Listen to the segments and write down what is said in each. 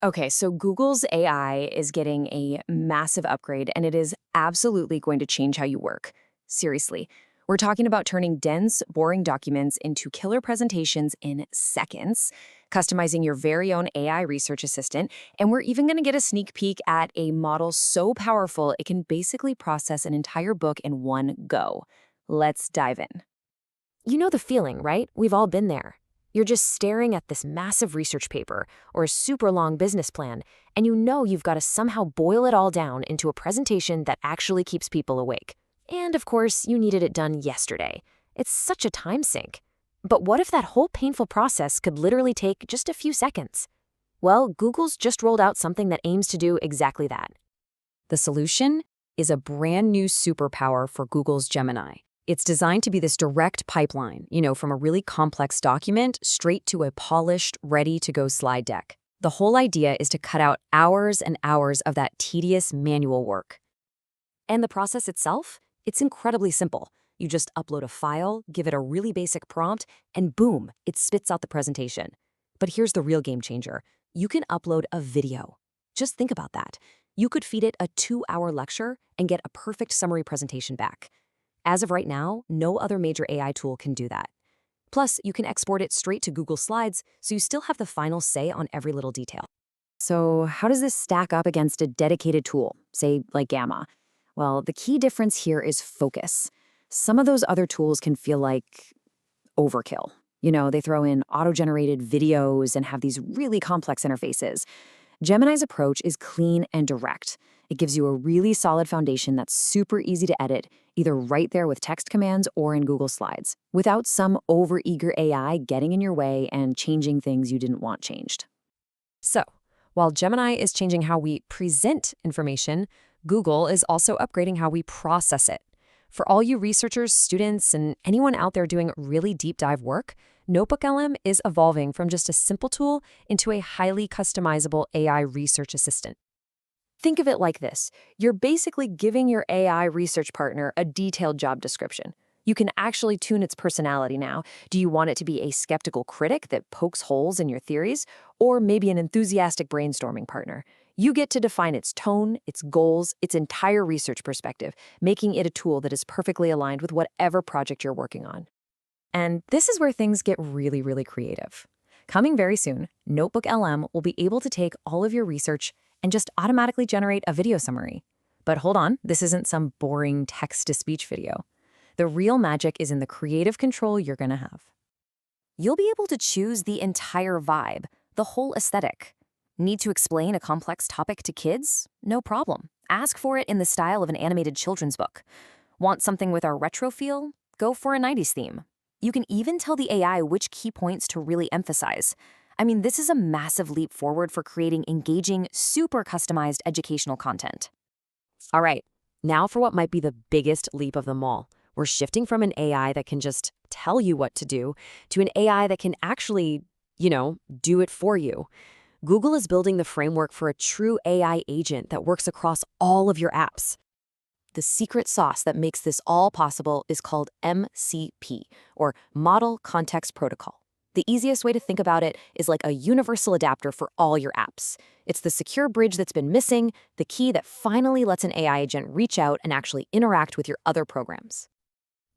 Okay, so Google's AI is getting a massive upgrade, and it is absolutely going to change how you work. Seriously. We're talking about turning dense, boring documents into killer presentations in seconds, customizing your very own AI research assistant, and we're even going to get a sneak peek at a model so powerful it can basically process an entire book in one go. Let's dive in. You know the feeling, right? We've all been there. You're just staring at this massive research paper or a super long business plan, and you know you've got to somehow boil it all down into a presentation that actually keeps people awake. And of course, you needed it done yesterday. It's such a time sink. But what if that whole painful process could literally take just a few seconds? Well, Google's just rolled out something that aims to do exactly that. The solution is a brand new superpower for Google's Gemini. It's designed to be this direct pipeline, from a really complex document straight to a polished, ready-to-go slide deck. The whole idea is to cut out hours and hours of that tedious manual work. And the process itself? It's incredibly simple. You just upload a file, give it a really basic prompt, and boom, it spits out the presentation. But here's the real game changer. You can upload a video. Just think about that. You could feed it a 2-hour lecture and get a perfect summary presentation back. As of right now, no other major AI tool can do that. Plus, you can export it straight to Google Slides, so you still have the final say on every little detail. So, how does this stack up against a dedicated tool, say like Gamma? Well, the key difference here is focus. Some of those other tools can feel like overkill. They throw in auto-generated videos and have these really complex interfaces. Gemini's approach is clean and direct. It gives you a really solid foundation that's super easy to edit, either right there with text commands or in Google Slides, without some overeager AI getting in your way and changing things you didn't want changed. So, while Gemini is changing how we present information, Google is also upgrading how we process it. For all you researchers, students, and anyone out there doing really deep dive work, Notebook LM is evolving from just a simple tool into a highly customizable AI research assistant. Think of it like this. You're basically giving your AI research partner a detailed job description. You can actually tune its personality now. Do you want it to be a skeptical critic that pokes holes in your theories, or maybe an enthusiastic brainstorming partner? You get to define its tone, its goals, its entire research perspective, making it a tool that is perfectly aligned with whatever project you're working on. And this is where things get really, really creative. Coming very soon, Notebook LM will be able to take all of your research and just automatically generate a video summary. But hold on, this isn't some boring text-to-speech video. The real magic is in the creative control you're going to have. You'll be able to choose the entire vibe, the whole aesthetic. Need to explain a complex topic to kids? No problem. Ask for it in the style of an animated children's book. Want something with our retro feel? Go for a 90s theme. You can even tell the AI which key points to really emphasize. I mean, this is a massive leap forward for creating engaging, super customized educational content. All right, now for what might be the biggest leap of them all. We're shifting from an AI that can just tell you what to do to an AI that can actually, do it for you. Google is building the framework for a true AI agent that works across all of your apps. The secret sauce that makes this all possible is called MCP, or Model Context Protocol. The easiest way to think about it is like a universal adapter for all your apps. It's the secure bridge that's been missing, the key that finally lets an AI agent reach out and actually interact with your other programs.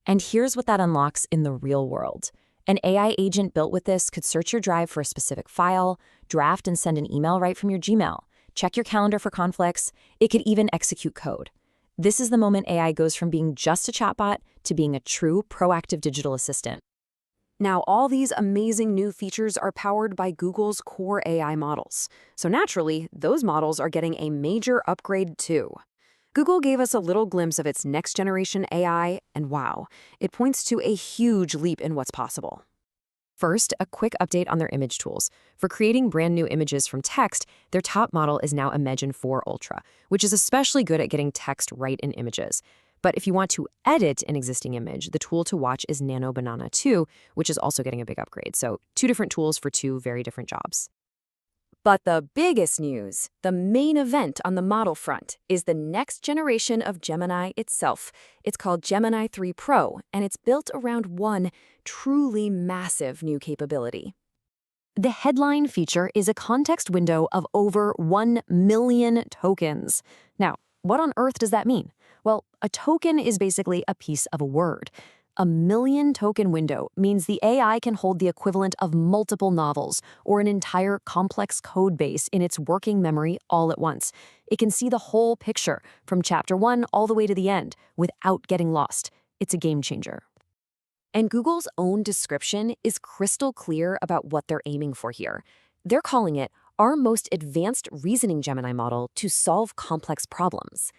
And here's what that unlocks in the real world. An AI agent built with this could search your drive for a specific file, draft and send an email right from your Gmail, check your calendar for conflicts. It could even execute code. This is the moment AI goes from being just a chatbot to being a true proactive digital assistant. Now, all these amazing new features are powered by Google's core AI models. So naturally, those models are getting a major upgrade too. Google gave us a little glimpse of its next-generation AI, and wow, it points to a huge leap in what's possible. First, a quick update on their image tools. For creating brand new images from text, their top model is now Imagen 4 Ultra, which is especially good at getting text right in images. But if you want to edit an existing image, the tool to watch is Nano Banana 2, which is also getting a big upgrade. So 2 different tools for 2 very different jobs. But the biggest news, the main event on the model front, is the next generation of Gemini itself. It's called Gemini 3 Pro, and it's built around one truly massive new capability. The headline feature is a context window of over 1 million tokens. Now, what on earth does that mean? Well, a token is basically a piece of a word. A million token window means the AI can hold the equivalent of multiple novels or an entire complex code base in its working memory all at once. It can see the whole picture from chapter 1 all the way to the end without getting lost. It's a game changer. And Google's own description is crystal clear about what they're aiming for here. They're calling it our most advanced reasoning Gemini model to solve complex problems.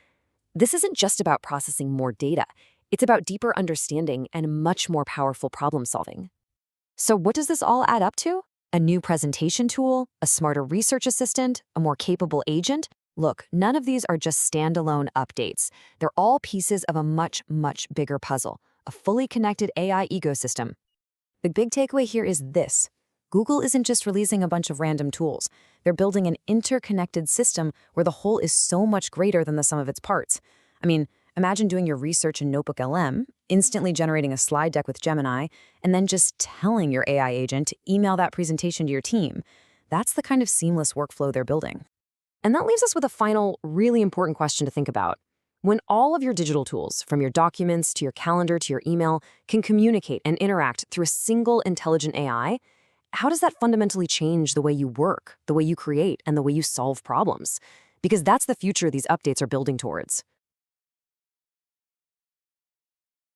This isn't just about processing more data. It's about deeper understanding and much more powerful problem solving. So what does this all add up to? A new presentation tool, a smarter research assistant, a more capable agent? Look, none of these are just standalone updates. They're all pieces of a much, much bigger puzzle, a fully connected AI ecosystem. The big takeaway here is this. Google isn't just releasing a bunch of random tools. They're building an interconnected system where the whole is so much greater than the sum of its parts. I mean, imagine doing your research in Notebook LM, instantly generating a slide deck with Gemini, and then just telling your AI agent to email that presentation to your team. That's the kind of seamless workflow they're building. And that leaves us with a final, really important question to think about. When all of your digital tools, from your documents to your calendar to your email, can communicate and interact through a single intelligent AI, how does that fundamentally change the way you work, the way you create, and the way you solve problems? Because that's the future these updates are building towards.